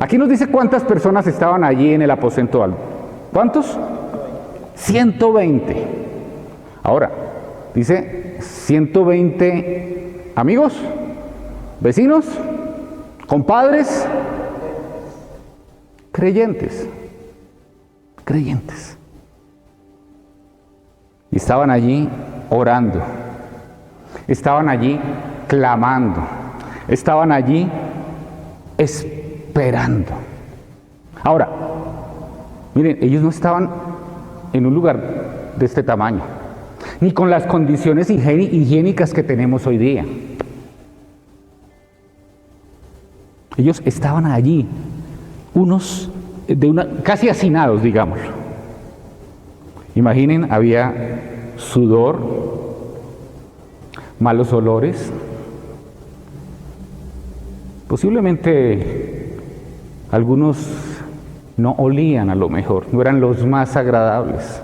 Aquí nos dice cuántas personas estaban allí en el aposento alto. ¿Cuántos? 120. Ahora, dice 120 amigos, vecinos, compadres, creyentes. Y estaban allí orando, estaban allí clamando, estaban allí esperando. Ahora, miren, ellos no estaban en un lugar de este tamaño, ni con las condiciones higiénicas que tenemos hoy día. Ellos estaban allí, unos casi hacinados, digámoslo. Imaginen, había sudor, malos olores, posiblemente algunos no olían, a lo mejor, no eran los más agradables.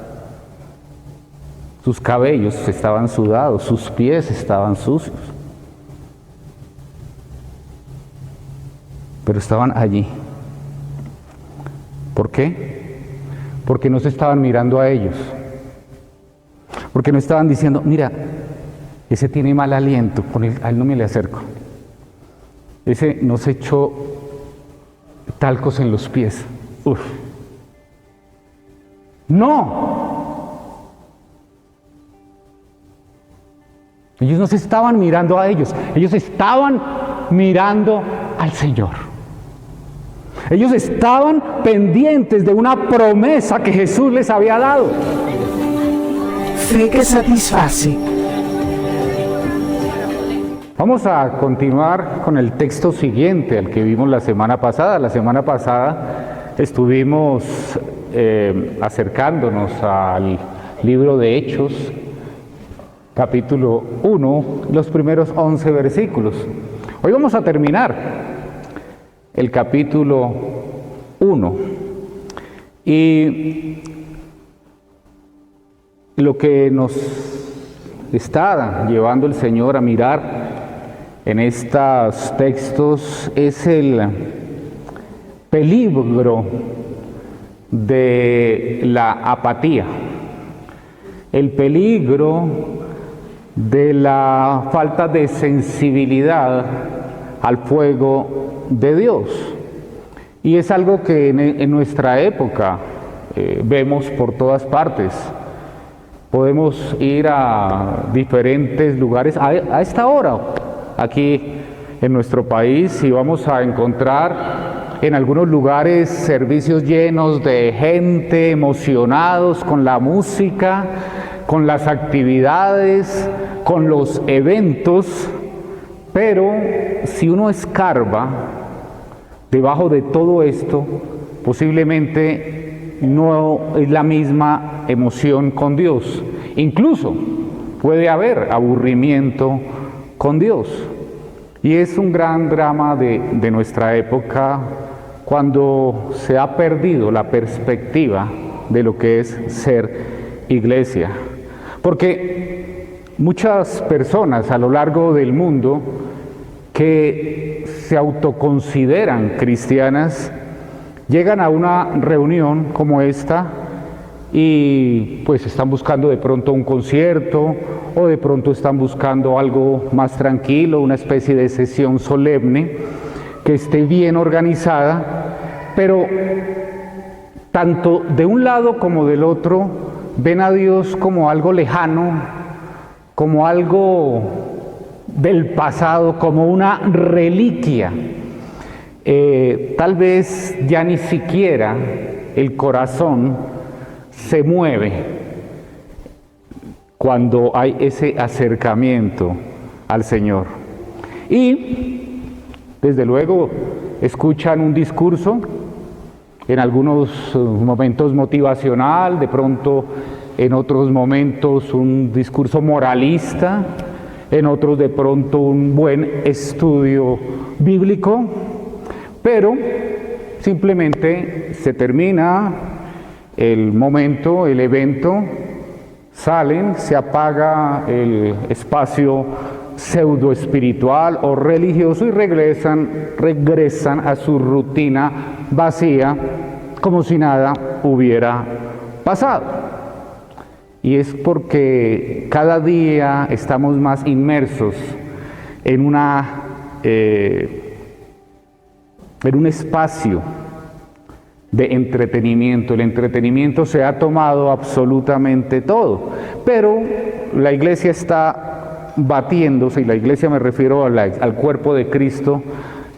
Sus cabellos estaban sudados, sus pies estaban sucios. Pero estaban allí. ¿Por qué? Porque no se estaban mirando a ellos. Porque no estaban diciendo, mira, ese tiene mal aliento, a él no me le acerco. Ese no se echó talcos en los pies. Uf. ¡No! Ellos no se estaban mirando a ellos estaban mirando al Señor. Ellos estaban pendientes de una promesa que Jesús les había dado. Fe que satisface. Vamos a continuar con el texto siguiente al que vimos la semana pasada. La semana pasada estuvimos acercándonos al libro de Hechos, capítulo 1, los primeros 11 versículos. Hoy vamos a terminar el capítulo 1. Y lo que nos está llevando el Señor a mirar en estos textos es el peligro de la apatía, el peligro de la falta de sensibilidad al fuego de Dios. Y es algo que en nuestra época vemos por todas partes. Podemos ir a diferentes lugares a esta hora, aquí en nuestro país, y vamos a encontrar en algunos lugares servicios llenos de gente, emocionados con la música, con las actividades, con los eventos, pero si uno escarba debajo de todo esto, posiblemente no es la misma emoción con Dios. Incluso puede haber aburrimiento con Dios. Y es un gran drama de nuestra época cuando se ha perdido la perspectiva de lo que es ser iglesia. Porque muchas personas a lo largo del mundo que se autoconsideran cristianas llegan a una reunión como esta y pues están buscando de pronto un concierto o de pronto están buscando algo más tranquilo, una especie de sesión solemne que esté bien organizada, pero tanto de un lado como del otro ven a Dios como algo lejano, como algo del pasado, como una reliquia. Tal vez ya ni siquiera el corazón se mueve cuando hay ese acercamiento al Señor. Y desde luego escuchan un discurso, en algunos momentos motivacional, de pronto en otros momentos un discurso moralista, en otros de pronto un buen estudio bíblico, pero simplemente se termina el momento, el evento, salen, se apaga el espacio pseudo espiritual o religioso y regresan a su rutina vacía como si nada hubiera pasado. Y es porque cada día estamos más inmersos en un espacio de entretenimiento. El entretenimiento se ha tomado absolutamente todo, pero la iglesia está batiéndose, y la iglesia me refiero al cuerpo de Cristo,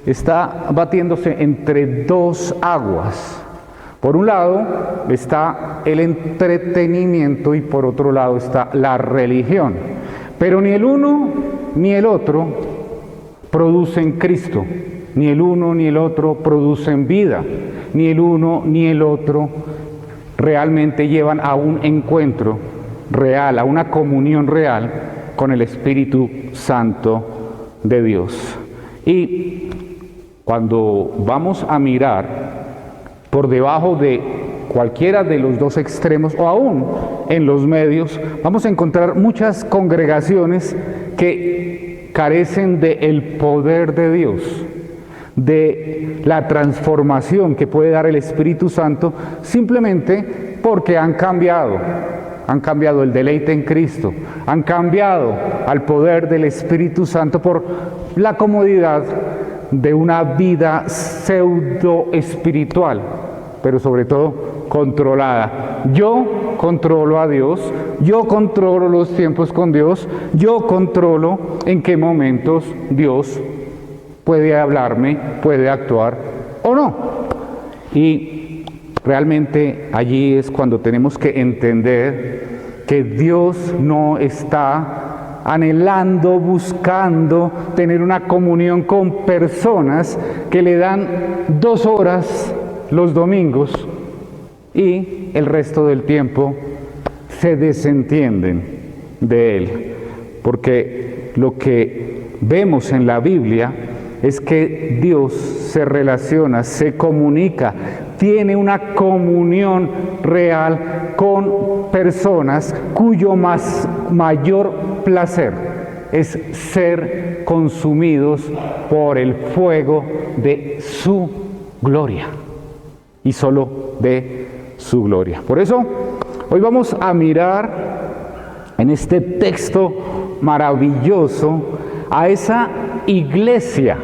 está batiéndose entre dos aguas. Por un lado está el entretenimiento y por otro lado está la religión. Pero ni el uno ni el otro producen Cristo, ni el uno ni el otro producen vida, ni el uno ni el otro realmente llevan a un encuentro real, a una comunión real con el Espíritu Santo de Dios. Y cuando vamos a mirar por debajo de cualquiera de los dos extremos o aún en los medios, vamos a encontrar muchas congregaciones que carecen del poder de Dios, de la transformación que puede dar el Espíritu Santo, simplemente porque han cambiado el deleite en Cristo, han cambiado al poder del Espíritu Santo por la comodidad de una vida pseudo espiritual, pero sobre todo controlada. Yo controlo a Dios, yo controlo los tiempos con Dios, yo controlo en qué momentos Dios puede hablarme, puede actuar o no. Y realmente allí es cuando tenemos que entender que Dios no está anhelando, buscando tener una comunión con personas que le dan 2 horas los domingos y el resto del tiempo se desentienden de Él. Porque lo que vemos en la Biblia es que Dios se relaciona, se comunica, tiene una comunión real con personas cuyo mayor placer es ser consumidos por el fuego de su gloria, y solo de su gloria. Por eso, hoy vamos a mirar en este texto maravilloso a esa iglesia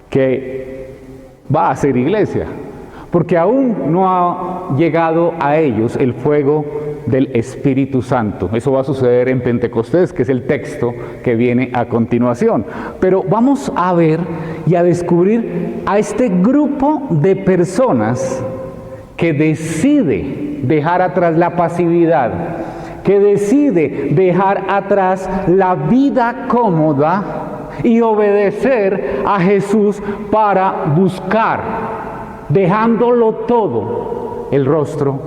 que va a ser iglesia, porque aún no ha llegado a ellos el fuego del Espíritu Santo. Eso va a suceder en Pentecostés, que es el texto que viene a continuación. Pero vamos a ver y a descubrir a este grupo de personas que decide dejar atrás la pasividad, que decide dejar atrás la vida cómoda y obedecer a Jesús para buscar, dejándolo todo, el rostro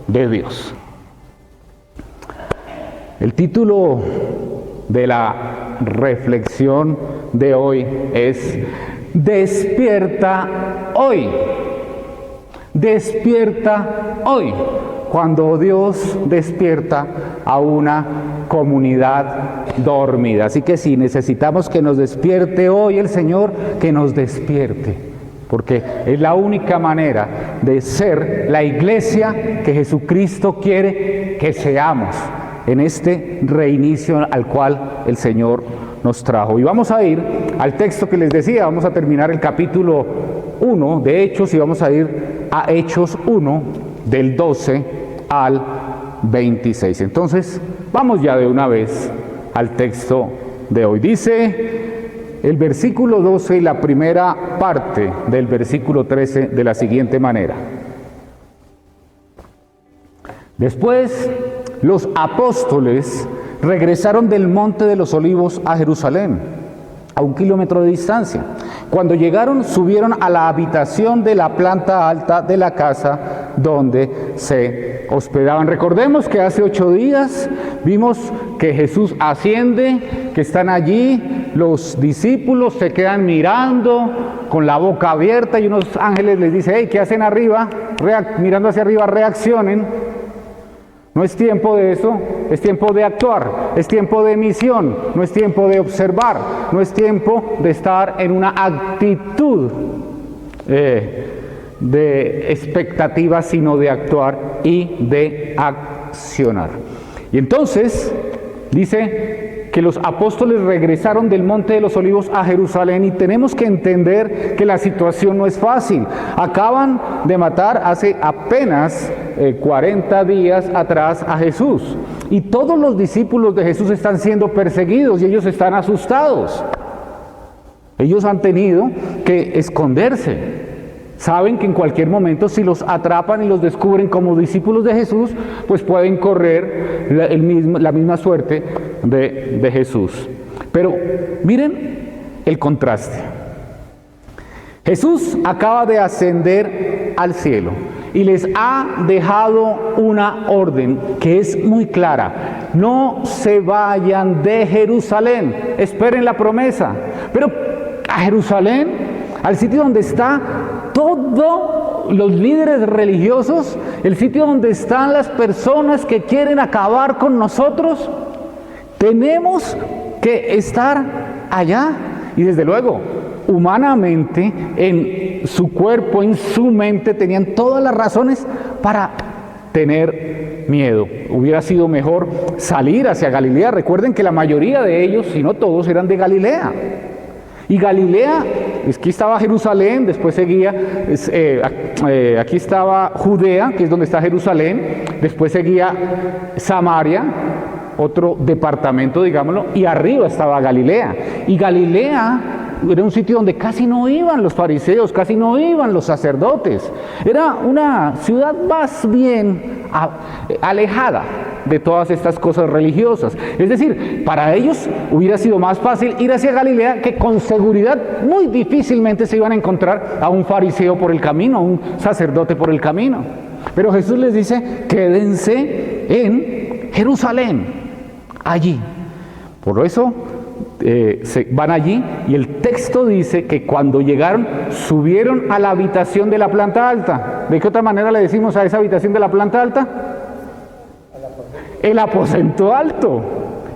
de Dios. El título de la reflexión de hoy es Despierta hoy. Despierta hoy. Cuando Dios despierta a una comunidad dormida. Así que si necesitamos que nos despierte hoy el Señor, que nos despierte. Porque es la única manera de ser la iglesia que Jesucristo quiere que seamos en este reinicio al cual el Señor nos trajo. Y vamos a ir al texto que les decía, vamos a terminar el capítulo 1 de Hechos y vamos a ir a Hechos 1 del 12 al 26. Entonces, vamos ya de una vez al texto de hoy. Dice el versículo 12 y la primera parte del versículo 13 de la siguiente manera. Después, los apóstoles regresaron del Monte de los Olivos a Jerusalén, a 1 kilómetro de distancia. Cuando llegaron, subieron a la habitación de la planta alta de la casa donde se hospedaban. Recordemos que hace 8 días vimos que Jesús asciende, que están allí, los discípulos se quedan mirando con la boca abierta y unos ángeles les dicen, hey, ¿qué hacen arriba? Mirando hacia arriba, reaccionen. No es tiempo de eso. es tiempo de actuar, es tiempo de misión, no es tiempo de observar, no es tiempo de estar en una actitud de expectativa, sino de actuar y de accionar. Y entonces dice que los apóstoles regresaron del Monte de los Olivos a Jerusalén, y tenemos que entender que la situación no es fácil. Acaban de matar hace apenas 40 días atrás a Jesús, y todos los discípulos de Jesús están siendo perseguidos y ellos están asustados. Ellos han tenido que esconderse. Saben que en cualquier momento, si los atrapan y los descubren como discípulos de Jesús, pues pueden correr la misma suerte de Jesús. Pero miren el contraste. Jesús acaba de ascender al cielo y les ha dejado una orden que es muy clara: no se vayan de Jerusalén, esperen la promesa. Pero a Jerusalén, al sitio donde está todos los líderes religiosos, el sitio donde están las personas que quieren acabar con nosotros, tenemos que estar allá. Y desde luego, humanamente, en su cuerpo, en su mente, tenían todas las razones para tener miedo. Hubiera sido mejor salir hacia Galilea. Recuerden que la mayoría de ellos, si no todos, eran de Galilea. Y Galilea, aquí estaba Jerusalén, después seguía, aquí estaba Judea, que es donde está Jerusalén, después seguía Samaria, otro departamento, digámoslo, y arriba estaba Galilea. Y Galilea era un sitio donde casi no iban los fariseos, casi no iban los sacerdotes. Era una ciudad más bien alejada de todas estas cosas religiosas. Es decir, para ellos hubiera sido más fácil ir hacia Galilea, que con seguridad muy difícilmente se iban a encontrar a un fariseo por el camino, a un sacerdote por el camino. Pero Jesús les dice: quédense en Jerusalén, allí. Por eso se van allí, y el texto dice que cuando llegaron, subieron a la habitación de la planta alta. ¿De qué otra manera le decimos a esa habitación de la planta alta? El aposento alto.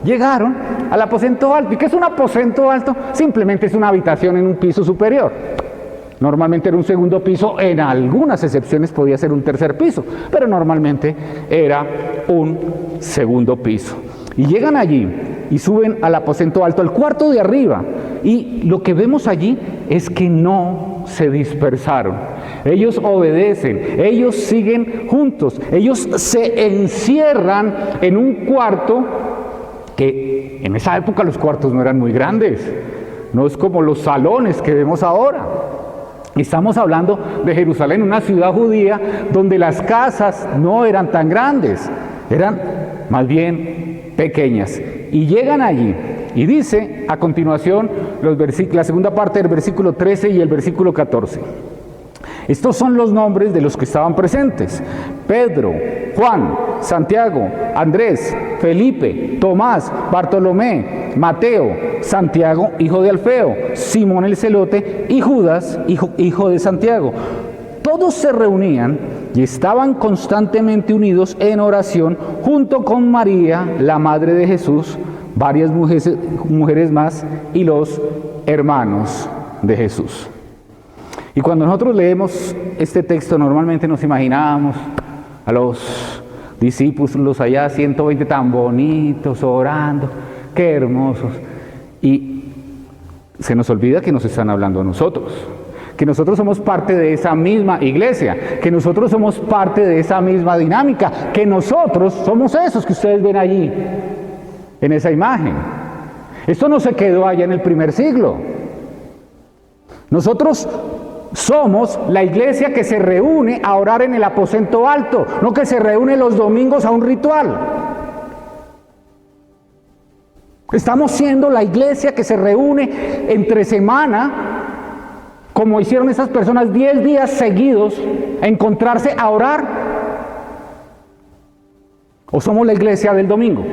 Llegaron al aposento alto. ¿Y qué es un aposento alto? Simplemente es una habitación en un piso superior. Normalmente era un segundo piso, en algunas excepciones podía ser un tercer piso, pero normalmente era un segundo piso. Y llegan allí y suben al aposento alto, al cuarto de arriba, y lo que vemos allí es que no se dispersaron. Ellos obedecen, ellos siguen juntos, ellos se encierran en un cuarto que en esa época los cuartos no eran muy grandes, no es como los salones que vemos ahora. Estamos hablando de Jerusalén, una ciudad judía donde las casas no eran tan grandes, eran más bien pequeñas. Y llegan allí, y dice a continuación la segunda parte del versículo 13 y el versículo 14. Estos son los nombres de los que estaban presentes: Pedro, Juan, Santiago, Andrés, Felipe, Tomás, Bartolomé, Mateo, Santiago, hijo de Alfeo, Simón el celote, y Judas, hijo de Santiago. Todos se reunían y estaban constantemente unidos en oración, junto con María, la madre de Jesús, varias mujeres más, y los hermanos de Jesús. Y cuando nosotros leemos este texto, normalmente nos imaginamos a los discípulos allá, 120 tan bonitos, orando, qué hermosos. Y se nos olvida que nos están hablando a nosotros, que nosotros somos parte de esa misma iglesia, que nosotros somos parte de esa misma dinámica, que nosotros somos esos que ustedes ven allí, en esa imagen. Esto no se quedó allá en el primer siglo. Nosotros somos la iglesia que se reúne a orar en el aposento alto, no que se reúne los domingos a un ritual. Estamos siendo la iglesia que se reúne entre semana, como hicieron esas personas 10 días seguidos, a encontrarse a orar. ¿O somos la iglesia del domingo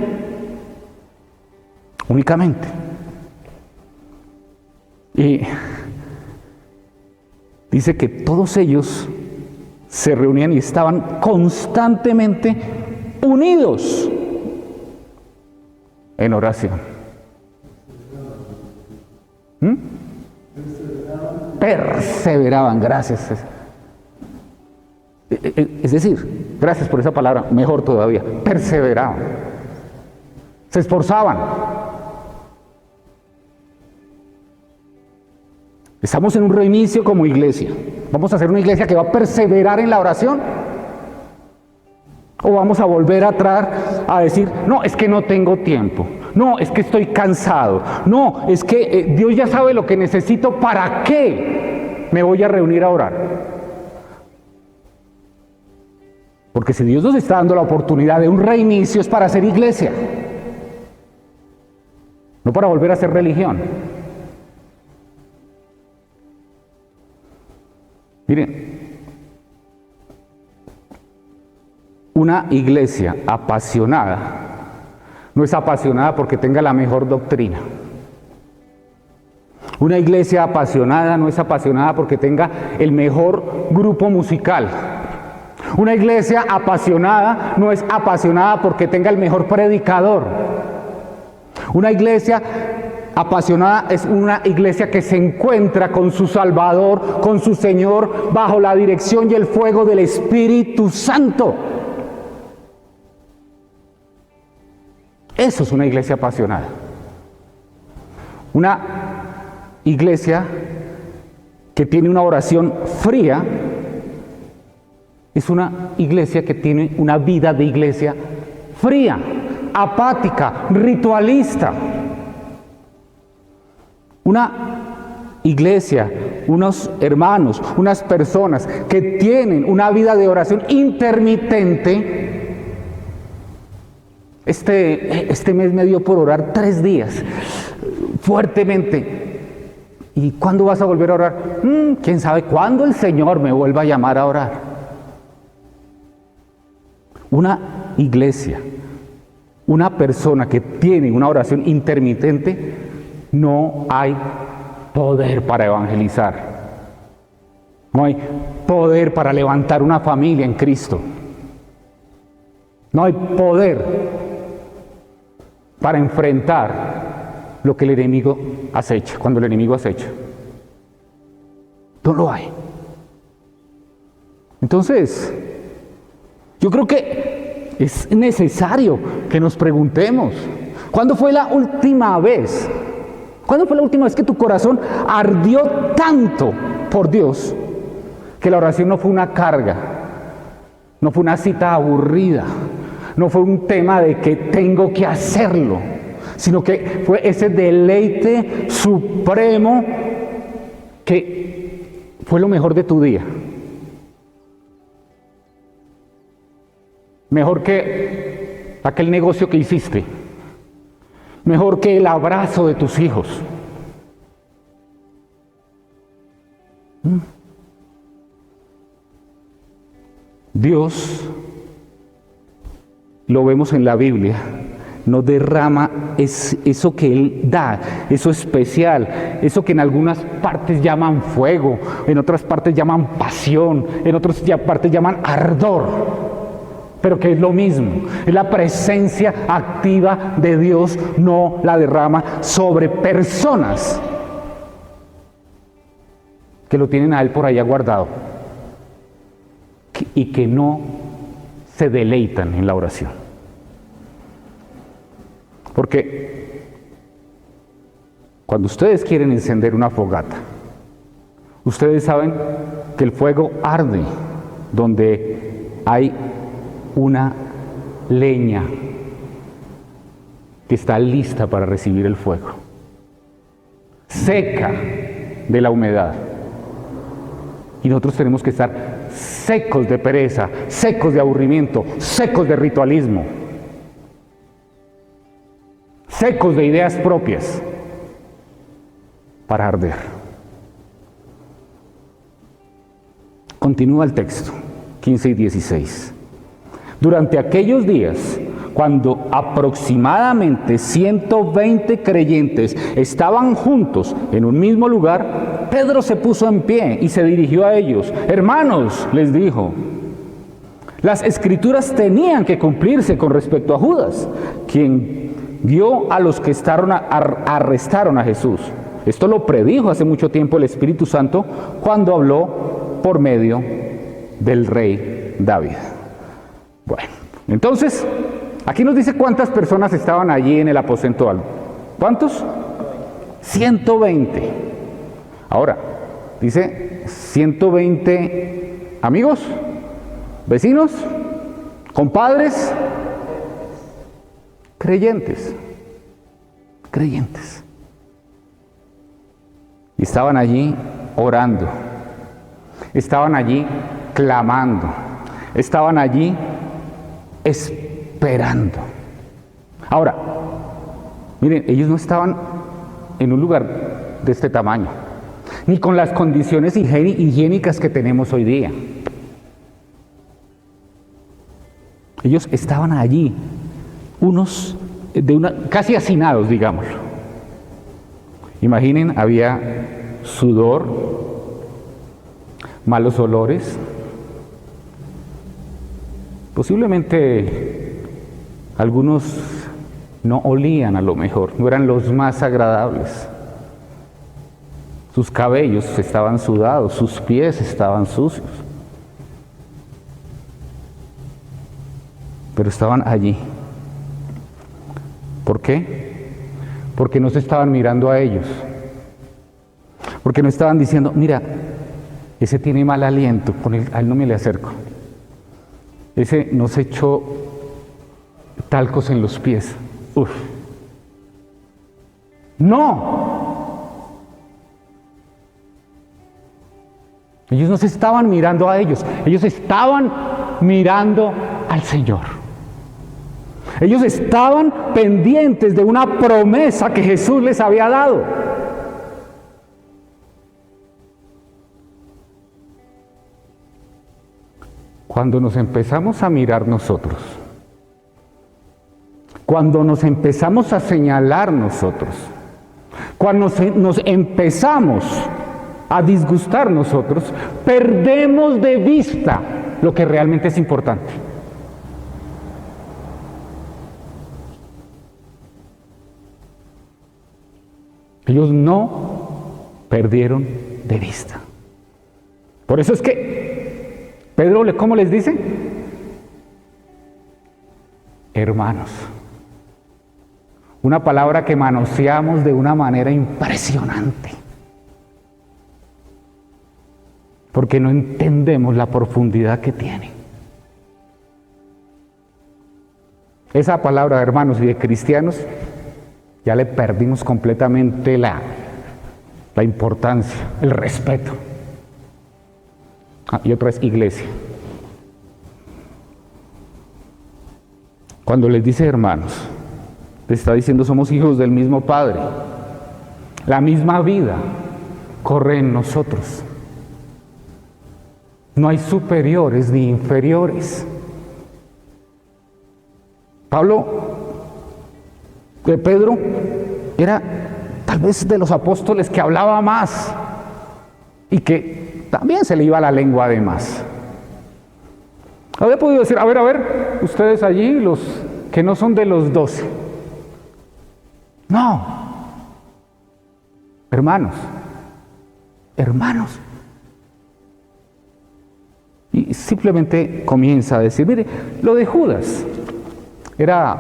únicamente? Y dice que todos ellos se reunían y estaban constantemente unidos en oración? Perseveraban, gracias. Es decir, gracias por esa palabra, mejor todavía, perseveraban, se esforzaban. Estamos en un reinicio como iglesia. ¿Vamos a hacer una iglesia que va a perseverar en la oración? ¿O vamos a volver atrás a decir, no, es que no tengo tiempo, no, es que estoy cansado, no, es que Dios ya sabe lo que necesito, ¿para qué me voy a reunir a orar? Porque si Dios nos está dando la oportunidad de un reinicio es para hacer iglesia, no para volver a hacer religión. Miren, una iglesia apasionada no es apasionada porque tenga la mejor doctrina. Una iglesia apasionada no es apasionada porque tenga el mejor grupo musical. Una iglesia apasionada no es apasionada porque tenga el mejor predicador. Una iglesia apasionada es una iglesia que se encuentra con su Salvador, con su Señor, bajo la dirección y el fuego del Espíritu Santo. Eso es una iglesia apasionada. Una iglesia que tiene una oración fría es una iglesia que tiene una vida de iglesia fría, apática, ritualista. Una iglesia, unos hermanos, unas personas que tienen una vida de oración intermitente. Este mes me dio por orar 3 días, fuertemente. ¿Y cuándo vas a volver a orar? ¿Quién sabe cuándo el Señor me vuelva a llamar a orar? Una iglesia, una persona que tiene una oración intermitente, no hay poder para evangelizar. No hay poder para levantar una familia en Cristo. No hay poder para enfrentar lo que el enemigo acecha, cuando el enemigo acecha. No lo hay. Entonces, yo creo que es necesario que nos preguntemos, ¿cuándo fue la última vez? ¿Cuándo fue la última vez que tu corazón ardió tanto por Dios que la oración no fue una carga, no fue una cita aburrida, no fue un tema de que tengo que hacerlo, sino que fue ese deleite supremo que fue lo mejor de tu día? Mejor que aquel negocio que hiciste, mejor que el abrazo de tus hijos. Dios, lo vemos en la Biblia, nos derrama eso que Él da, eso especial, eso que en algunas partes llaman fuego, en otras partes llaman pasión, en otras partes llaman ardor. Pero que es lo mismo, es la presencia activa de Dios, no la derrama sobre personas que lo tienen a Él por allá guardado y que no se deleitan en la oración. Porque cuando ustedes quieren encender una fogata, ustedes saben que el fuego arde donde hay una leña que está lista para recibir el fuego, seca de la humedad. Y nosotros tenemos que estar secos de pereza, secos de aburrimiento, secos de ritualismo, secos de ideas propias para arder. Continúa el texto, 15 y 16. Durante aquellos días, cuando aproximadamente 120 creyentes estaban juntos en un mismo lugar, Pedro se puso en pie y se dirigió a ellos. Hermanos, les dijo, las escrituras tenían que cumplirse con respecto a Judas, quien vio a los que arrestaron a Jesús. Esto lo predijo hace mucho tiempo el Espíritu Santo cuando habló por medio del rey David. Bueno, entonces, aquí nos dice cuántas personas estaban allí en el aposento alto. ¿Cuántos? 120. Ahora, dice 120 amigos, vecinos, compadres, creyentes. Y estaban allí orando, estaban allí clamando, estaban allí esperando. Ahora, miren, ellos no estaban en un lugar de este tamaño, ni con las condiciones higiénicas que tenemos hoy día. Ellos estaban allí, unos casi hacinados, digámoslo. Imaginen, había sudor, malos olores, posiblemente algunos no olían, a lo mejor, no eran los más agradables. Sus cabellos estaban sudados, sus pies estaban sucios. Pero estaban allí. ¿Por qué? Porque no se estaban mirando a ellos. Porque no estaban diciendo, mira, ese tiene mal aliento, a él no me le acerco. Ese no se echó talcos en los pies. Uf. ¡No! Ellos no se estaban mirando a ellos, ellos estaban mirando al Señor. Ellos estaban pendientes de una promesa que Jesús les había dado. Cuando nos empezamos a mirar nosotros, cuando nos empezamos a señalar nosotros, cuando nos empezamos a disgustar nosotros, perdemos de vista lo que realmente es importante. Ellos no perdieron de vista. Por eso es que Pedro, ¿cómo les dice? Hermanos. Una palabra que manoseamos de una manera impresionante. Porque no entendemos la profundidad que tiene. Esa palabra, hermanos y de cristianos, ya le perdimos completamente la importancia, el respeto. Y otra es iglesia. Cuando les dice hermanos, les está diciendo somos hijos del mismo Padre. La misma vida corre en nosotros. No hay superiores ni inferiores. Pedro era tal vez de los apóstoles que hablaba más y que también se le iba la lengua además. Había podido decir, a ver, ustedes allí, los que no son de los 12. No, hermanos. Y simplemente comienza a decir, mire, lo de Judas era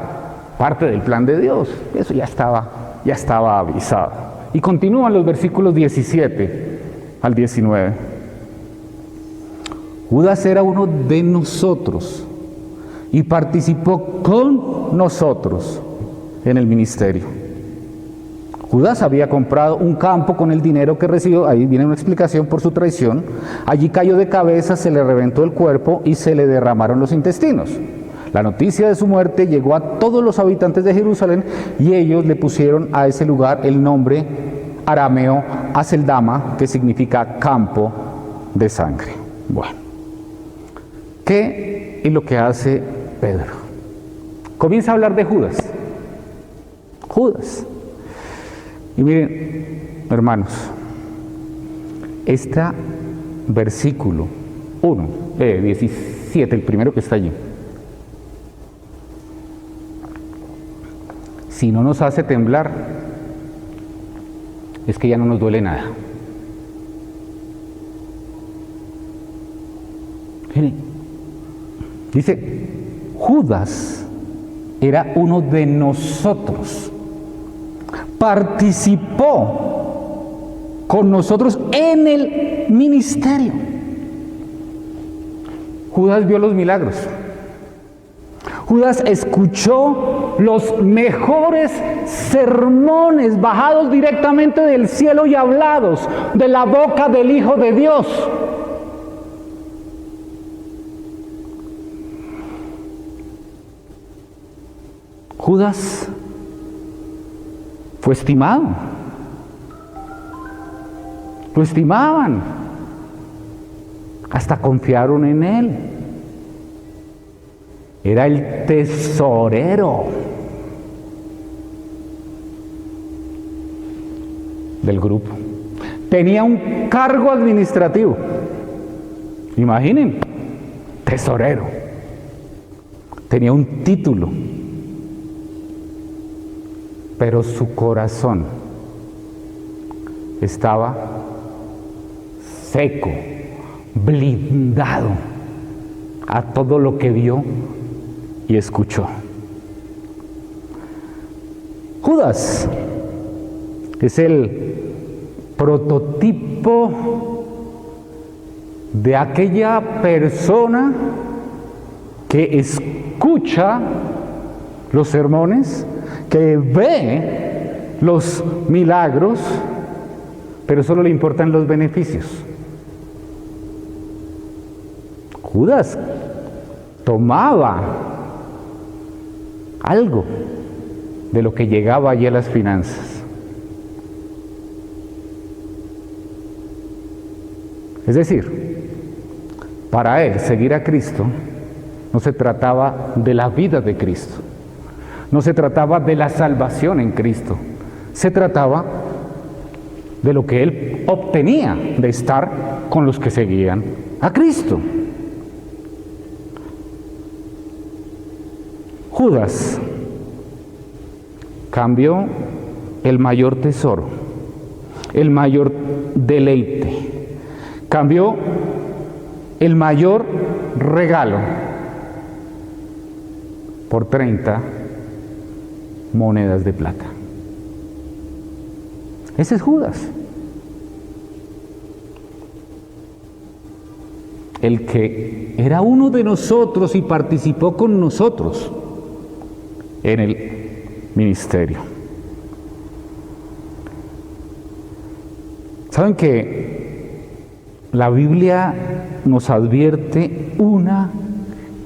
parte del plan de Dios, eso ya estaba avisado. Y continúan los versículos 17 al 19. Judas era uno de nosotros y participó con nosotros en el ministerio. Judas había comprado un campo con el dinero que recibió, ahí viene una explicación por su traición. Allí cayó de cabeza, se le reventó el cuerpo y se le derramaron los intestinos. La noticia de su muerte llegó a todos los habitantes de Jerusalén y ellos le pusieron a ese lugar el nombre arameo Aceldama, que significa campo de sangre. Bueno, ¿qué es lo que hace Pedro? Comienza a hablar de Judas. Y miren, hermanos, este versículo 17, el primero que está allí, si no nos hace temblar, es que ya no nos duele nada. Miren, dice, Judas era uno de nosotros, participó con nosotros en el ministerio. Judas vio los milagros. Judas escuchó los mejores sermones bajados directamente del cielo y hablados de la boca del Hijo de Dios. Judas fue estimado. Lo estimaban. Hasta confiaron en él. Era el tesorero del grupo. Tenía un cargo administrativo. Imaginen, tesorero. Tenía un título. Pero su corazón estaba seco, blindado a todo lo que vio y escuchó. Judas es el prototipo de aquella persona que escucha los sermones, que ve los milagros, pero solo le importan los beneficios. Judas tomaba algo de lo que llegaba allí a las finanzas. Es decir, para él seguir a Cristo no se trataba de la vida de Cristo, no se trataba de la salvación en Cristo, se trataba de lo que él obtenía de estar con los que seguían a Cristo. Judas cambió el mayor tesoro, el mayor deleite, cambió el mayor regalo por 30 monedas de plata. Ese es Judas, el que era uno de nosotros y participó con nosotros en el ministerio. ¿Saben que la Biblia nos advierte una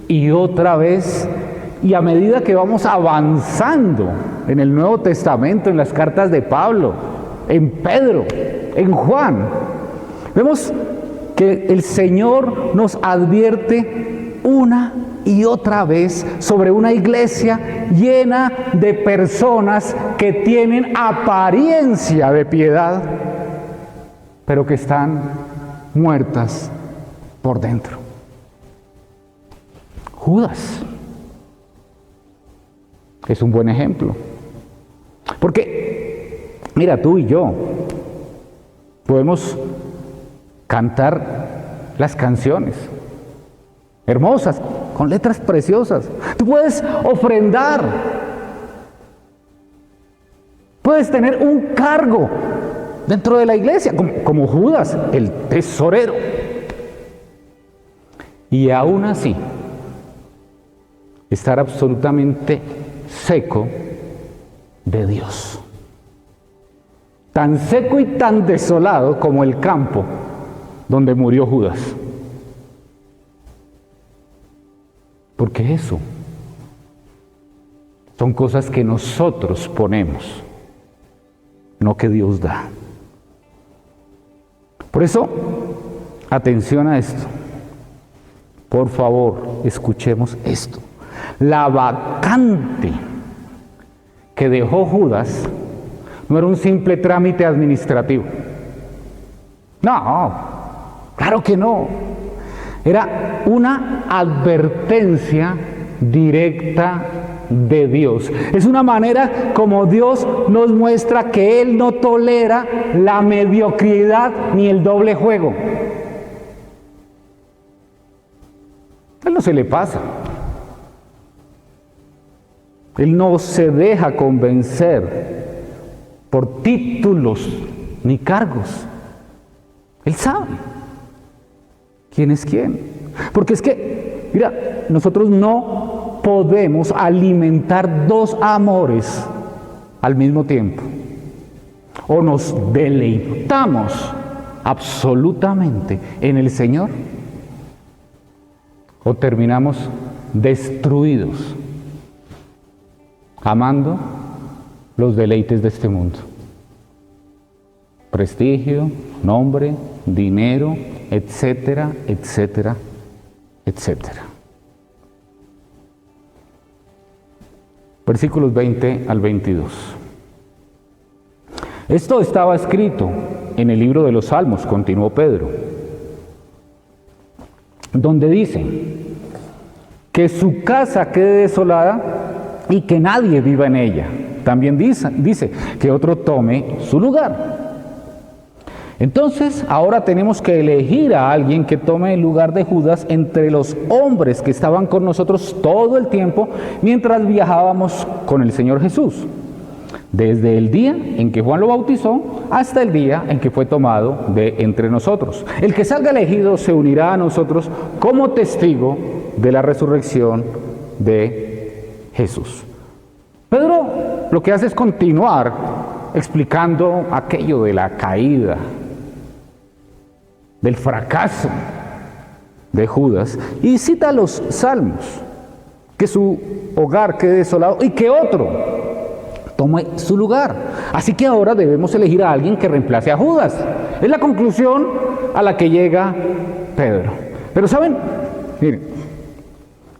y otra vez, y a medida que vamos avanzando en el Nuevo Testamento, en las cartas de Pablo, en Pedro, en Juan, vemos que el Señor nos advierte una y otra vez sobre una iglesia llena de personas que tienen apariencia de piedad, pero que están muertas por dentro? Judas es un buen ejemplo, porque mira, tú y yo podemos cantar las canciones hermosas, con letras preciosas. Tú puedes ofrendar, puedes tener un cargo dentro de la iglesia, como Judas, el tesorero. Y aún así, estar absolutamente seco de Dios. Tan seco y tan desolado como el campo donde murió Judas. Porque eso son cosas que nosotros ponemos, no que Dios da. Por eso, atención a esto. Por favor, escuchemos esto. La vacante que dejó Judas no era un simple trámite administrativo. No, claro que no. Era una advertencia directa de Dios. Es una manera como Dios nos muestra que Él no tolera la mediocridad ni el doble juego. A Él no se le pasa. Él no se deja convencer por títulos ni cargos. Él sabe quién es quién. Porque es que, mira, nosotros no podemos alimentar dos amores al mismo tiempo. O nos deleitamos absolutamente en el Señor, o terminamos destruidos, amando los deleites de este mundo. Prestigio, nombre, dinero, etcétera, etcétera, etcétera. Versículos 20 al 22. Esto estaba escrito en el libro de los Salmos, continuó Pedro, donde dice que su casa quede desolada y que nadie viva en ella. También dice que otro tome su lugar. Entonces, ahora tenemos que elegir a alguien que tome el lugar de Judas entre los hombres que estaban con nosotros todo el tiempo mientras viajábamos con el Señor Jesús. Desde el día en que Juan lo bautizó hasta el día en que fue tomado de entre nosotros. El que salga elegido se unirá a nosotros como testigo de la resurrección de Jesús. Pedro lo que hace es continuar explicando aquello de la caída, del fracaso de Judas, y cita los salmos, que su hogar quede desolado y que otro tome su lugar. Así que ahora debemos elegir a alguien que reemplace a Judas. Es la conclusión a la que llega Pedro. Pero ¿saben? Miren,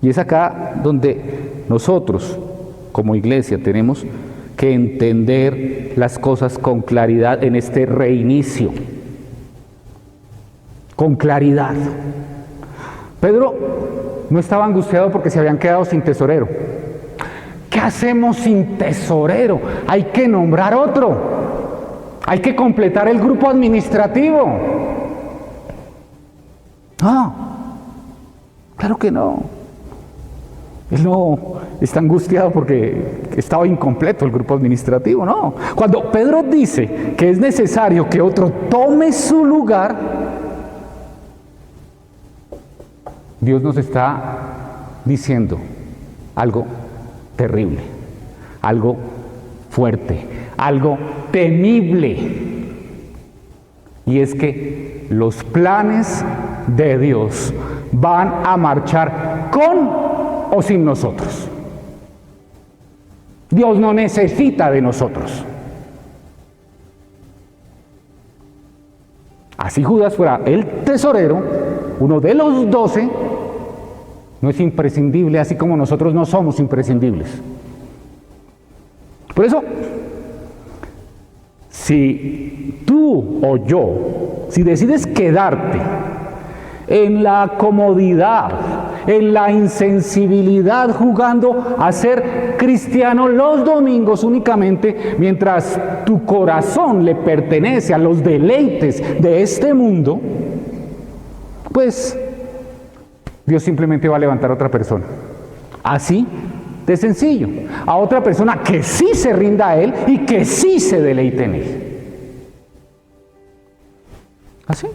y es acá donde nosotros como iglesia tenemos que entender las cosas con claridad en este reinicio. Con claridad. Pedro no estaba angustiado porque se habían quedado sin tesorero. ¿Qué hacemos sin tesorero? Hay que nombrar otro. Hay que completar el grupo administrativo. No, claro que no. Él no está angustiado porque estaba incompleto el grupo administrativo, no. Cuando Pedro dice que es necesario que otro tome su lugar, Dios nos está diciendo algo terrible, algo fuerte, algo temible. Y es que los planes de Dios van a marchar con o sin nosotros. Dios no necesita de nosotros. Así Judas fuera el tesorero, uno de los 12, no es imprescindible, así como nosotros no somos imprescindibles. Por eso, si tú o yo, si decides quedarte en la comodidad, en la insensibilidad, jugando a ser cristiano los domingos únicamente, mientras tu corazón le pertenece a los deleites de este mundo, pues Dios simplemente va a levantar a otra persona. Así de sencillo. A otra persona que sí se rinda a Él y que sí se deleite en Él. Así.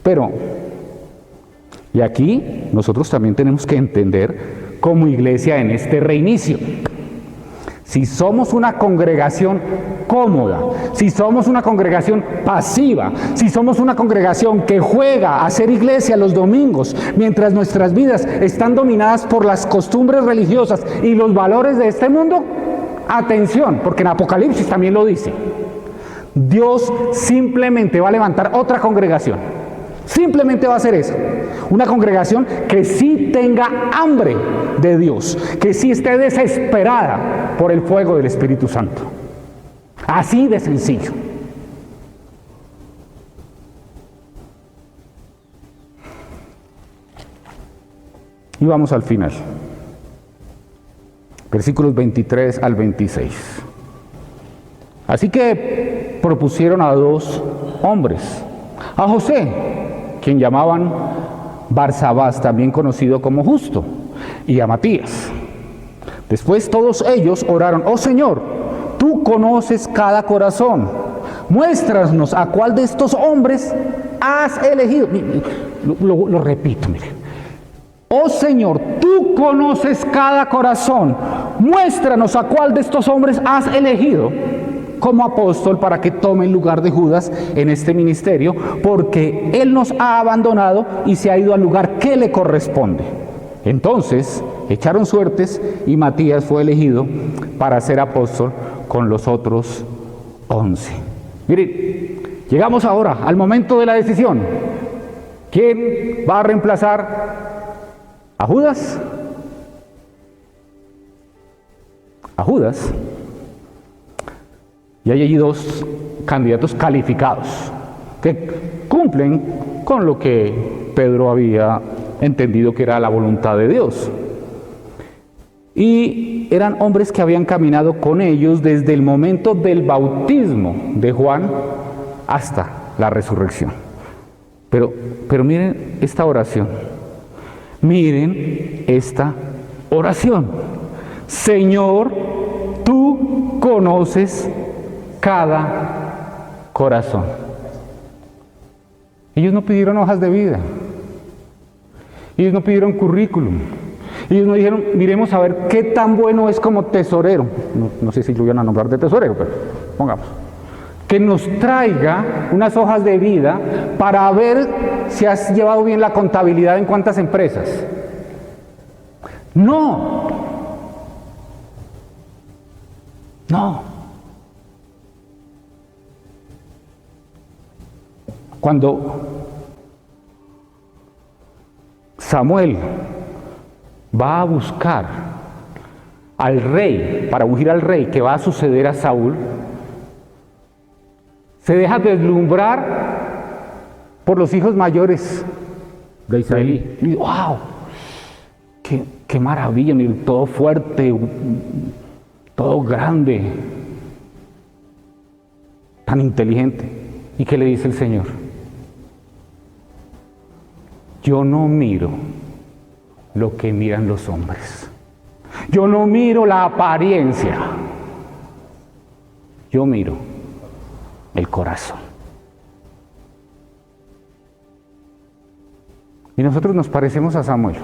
Pero, y aquí nosotros también tenemos que entender como iglesia en este reinicio. Si somos una congregación cómoda, si somos una congregación pasiva, si somos una congregación que juega a hacer iglesia los domingos, mientras nuestras vidas están dominadas por las costumbres religiosas y los valores de este mundo, atención, porque en Apocalipsis también lo dice. Dios simplemente va a levantar otra congregación. Simplemente va a hacer eso. Una congregación que sí tenga hambre de Dios, que sí esté desesperada por el fuego del Espíritu Santo. Así de sencillo. Y vamos al final. versículos 23 al 26. Así que propusieron a 2 hombres, a José, quien llamaban Barsabás, también conocido como Justo, y a Matías. Después todos ellos oraron: oh Señor, tú conoces cada corazón, muéstranos a cuál de estos hombres has elegido. Lo repito, mire. Oh Señor, tú conoces cada corazón, muéstranos a cuál de estos hombres has elegido como apóstol para que tome el lugar de Judas en este ministerio, porque él nos ha abandonado y se ha ido al lugar que le corresponde. Entonces echaron suertes y Matías fue elegido para ser apóstol con los otros 11. Miren, llegamos ahora al momento de la decisión. ¿Quién va a reemplazar a Judas? A Judas. Y hay allí 2 candidatos calificados que cumplen con lo que Pedro había entendido que era la voluntad de Dios. Y eran hombres que habían caminado con ellos desde el momento del bautismo de Juan hasta la resurrección. Pero miren esta oración. Miren esta oración. Señor, tú conoces cada corazón. Ellos no pidieron hojas de vida. Ellos no pidieron currículum. Ellos no dijeron: miremos a ver qué tan bueno es como tesorero. No sé si lo iban a nombrar de tesorero, pero pongamos. Que nos traiga unas hojas de vida para ver si has llevado bien la contabilidad en cuántas empresas. No. Cuando Samuel va a buscar al rey, para ungir al rey que va a suceder a Saúl, se deja deslumbrar por los hijos mayores de Israel. Y ¡wow! ¡Qué maravilla! Mira, todo fuerte, todo grande, tan inteligente. ¿Y qué le dice el Señor? Yo no miro lo que miran los hombres. Yo no miro la apariencia. Yo miro el corazón. Y nosotros nos parecemos a Samuel.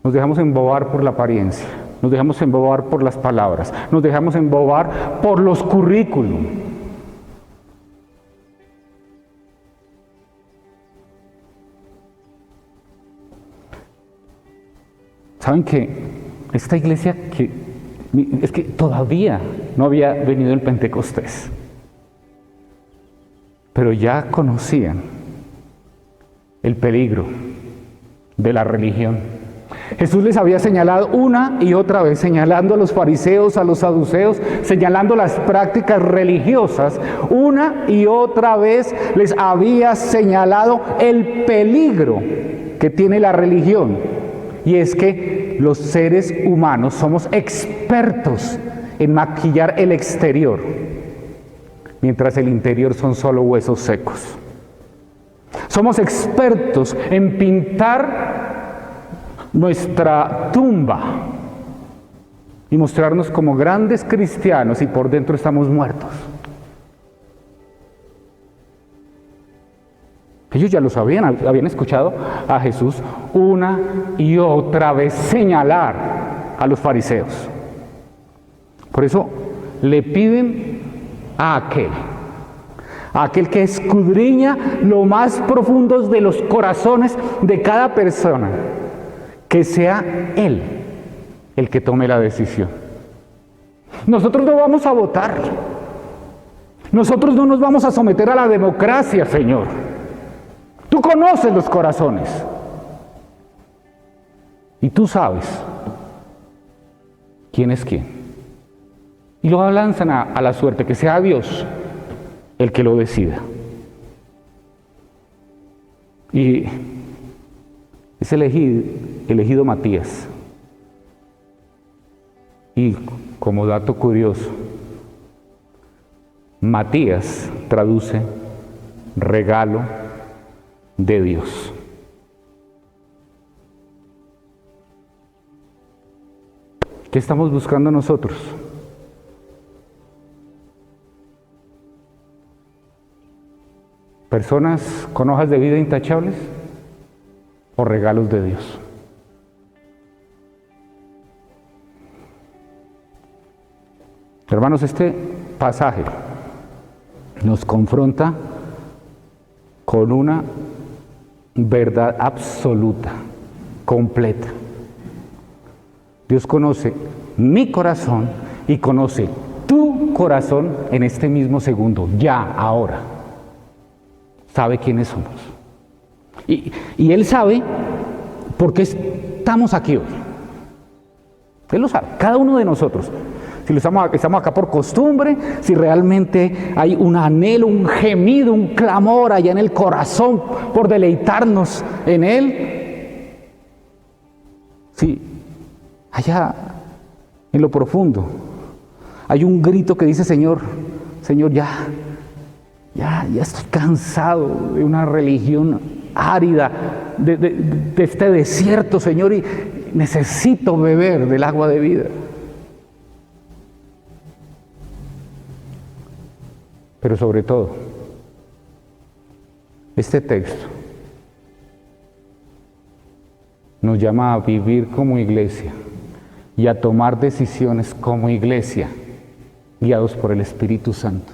Nos dejamos embobar por la apariencia. Nos dejamos embobar por las palabras. Nos dejamos embobar por los currículum. ¿Saben que esta iglesia es que todavía no había venido el Pentecostés, pero ya conocían el peligro de la religión? Jesús les había señalado una y otra vez, señalando a los fariseos, a los saduceos, señalando las prácticas religiosas, una y otra vez les había señalado el peligro que tiene la religión. Y es que los seres humanos somos expertos en maquillar el exterior, mientras el interior son solo huesos secos. Somos expertos en pintar nuestra tumba y mostrarnos como grandes cristianos y por dentro estamos muertos. Ellos ya lo sabían, habían escuchado a Jesús una y otra vez señalar a los fariseos. Por eso le piden a aquel que escudriña lo más profundo de los corazones de cada persona, que sea Él el que tome la decisión. Nosotros no vamos a votar. Nosotros no nos vamos a someter a la democracia, Señor. Tú conoces los corazones. Y tú sabes quién es quién. Y lo lanzan a la suerte, que sea Dios el que lo decida. Y es elegido Matías. Y como dato curioso, Matías traduce regalo de Dios. ¿Qué estamos buscando nosotros? ¿Personas con hojas de vida intachables o regalos de Dios? Hermanos, este pasaje nos confronta con una verdad absoluta, completa. Dios conoce mi corazón y conoce tu corazón en este mismo segundo, ya, ahora. Sabe quiénes somos. Y Él sabe por qué estamos aquí hoy. Él lo sabe, cada uno de nosotros. Si estamos acá por costumbre, si realmente hay un anhelo, un gemido, un clamor allá en el corazón por deleitarnos en Él. Sí, allá en lo profundo hay un grito que dice: Señor, ya estoy cansado de una religión árida, de este desierto, Señor, y necesito beber del agua de vida. Pero sobre todo, este texto nos llama a vivir como iglesia y a tomar decisiones como iglesia, guiados por el Espíritu Santo.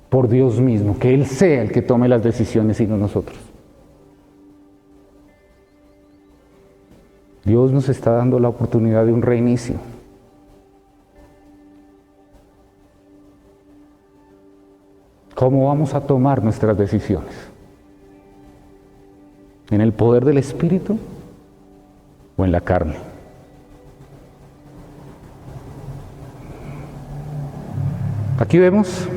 Por Dios mismo, que Él sea el que tome las decisiones y no nosotros. Dios nos está dando la oportunidad de un reinicio. ¿Cómo vamos a tomar nuestras decisiones? ¿En el poder del Espíritu o en la carne? Aquí vemos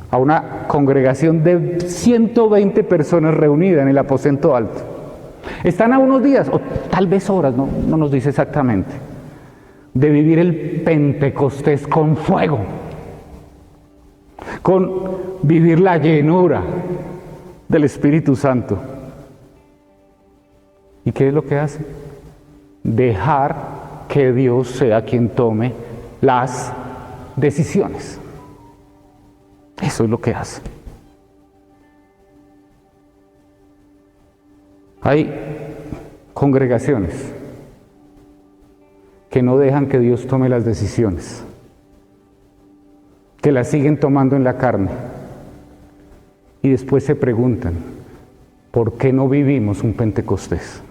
a una congregación de 120 personas reunidas en el aposento alto. Están a unos días, o tal vez horas, no nos dice exactamente, de vivir el Pentecostés con fuego, con vivir la llenura del Espíritu Santo. ¿Y qué es lo que hace? Dejar que Dios sea quien tome las decisiones. Eso es lo que hace. Hay congregaciones que no dejan que Dios tome las decisiones, que las siguen tomando en la carne y después se preguntan: ¿por qué no vivimos un Pentecostés?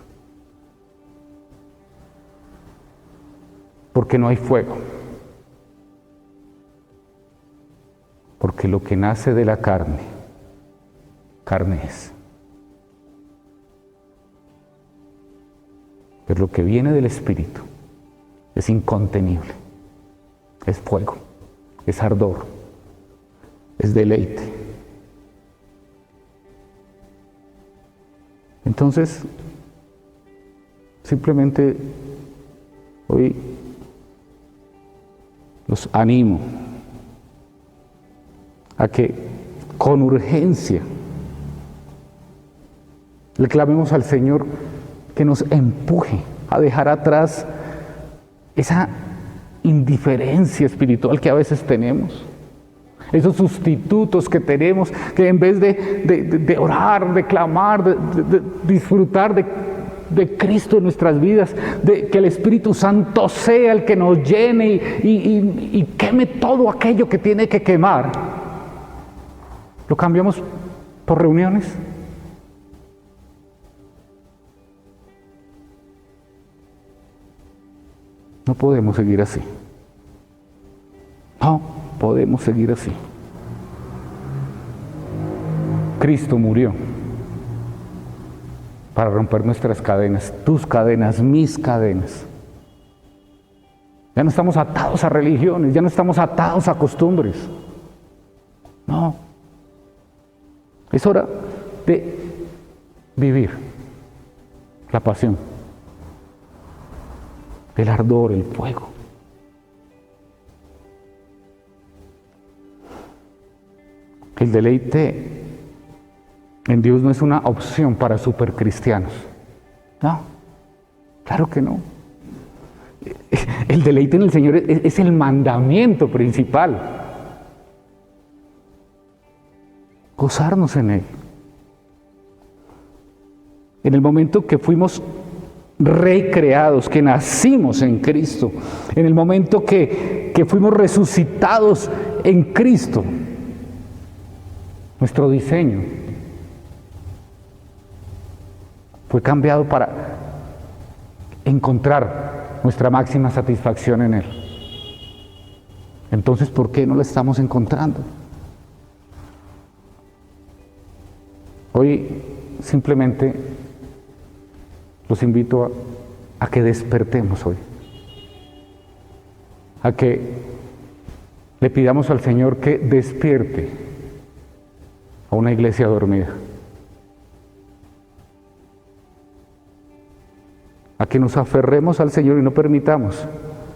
Porque no hay fuego. Porque lo que nace de la carne, carne es. Pero lo que viene del Espíritu es incontenible, es fuego, es ardor, es deleite. Entonces, simplemente hoy los animo a que con urgencia le clamemos al Señor que nos empuje a dejar atrás esa indiferencia espiritual que a veces tenemos, esos sustitutos que tenemos, que en vez de orar, de clamar, de disfrutar de Cristo en nuestras vidas, de que el Espíritu Santo sea el que nos llene y queme todo aquello que tiene que quemar, lo cambiamos por reuniones. No podemos seguir así. No podemos seguir así. Cristo murió para romper nuestras cadenas, tus cadenas, mis cadenas. Ya no estamos atados a religiones, ya no estamos atados a costumbres. No. Es hora de vivir la pasión. el ardor, el fuego. El deleite en Dios no es una opción para supercristianos. No, claro que no. El deleite en el Señor es el mandamiento principal. Gozarnos en Él. En el momento que fuimos recreados, que nacimos en Cristo, en el momento que fuimos resucitados en Cristo, nuestro diseño fue cambiado para encontrar nuestra máxima satisfacción en Él. Entonces, ¿por qué no la estamos encontrando? Hoy simplemente los invito a que despertemos hoy, a que le pidamos al Señor que despierte a una iglesia dormida, a que nos aferremos al Señor y no permitamos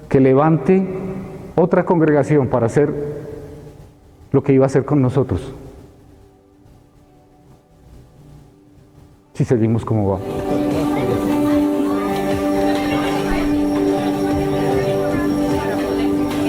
que levante otra congregación para hacer lo que iba a hacer con nosotros, si seguimos como va.